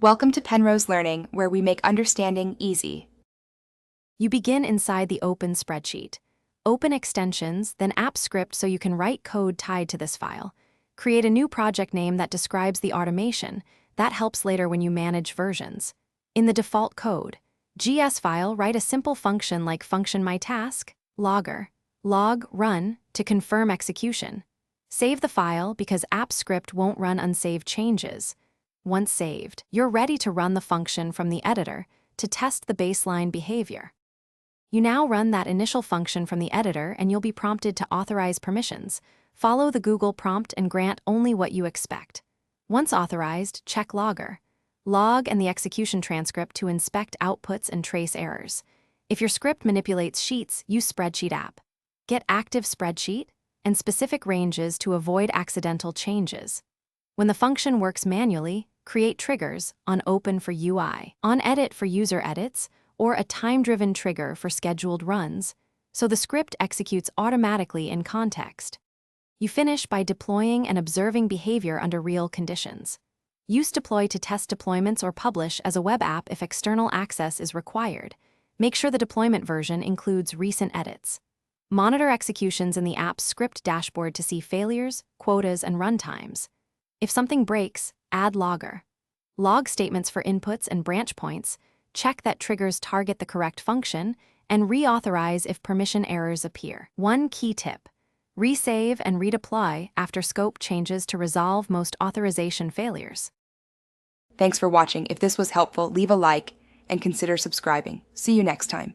Welcome to Penrose Learning, where we make understanding easy. You begin inside the Open spreadsheet. Open extensions, then app script so you can write code tied to this file. Create a new project name that describes the automation. That helps later when you manage versions. In the default code, GS file, write a simple function like function myTask, logger, log run to confirm execution. Save the file because app script won't run unsaved changes. Once saved, you're ready to run the function from the editor to test the baseline behavior. You now run that initial function from the editor and you'll be prompted to authorize permissions. Follow the Google prompt and grant only what you expect. Once authorized, check logger. Log and the execution transcript to inspect outputs and trace errors. If your script manipulates sheets, use spreadsheet app. Get active spreadsheet and specific ranges to avoid accidental changes. When the function works manually, create triggers on Open for UI, on Edit for user edits, or a time-driven trigger for scheduled runs, so the script executes automatically in context. You finish by deploying and observing behavior under real conditions. Use deploy to test deployments or publish as a web app if external access is required. Make sure the deployment version includes recent edits. Monitor executions in the app's script dashboard to see failures, quotas, and runtimes. If something breaks, add logger. Log statements for inputs and branch points, check that triggers target the correct function, and reauthorize if permission errors appear. One key tip: resave and redeploy after scope changes to resolve most authorization failures. Thanks for watching. If this was helpful, leave a like and consider subscribing. See you next time.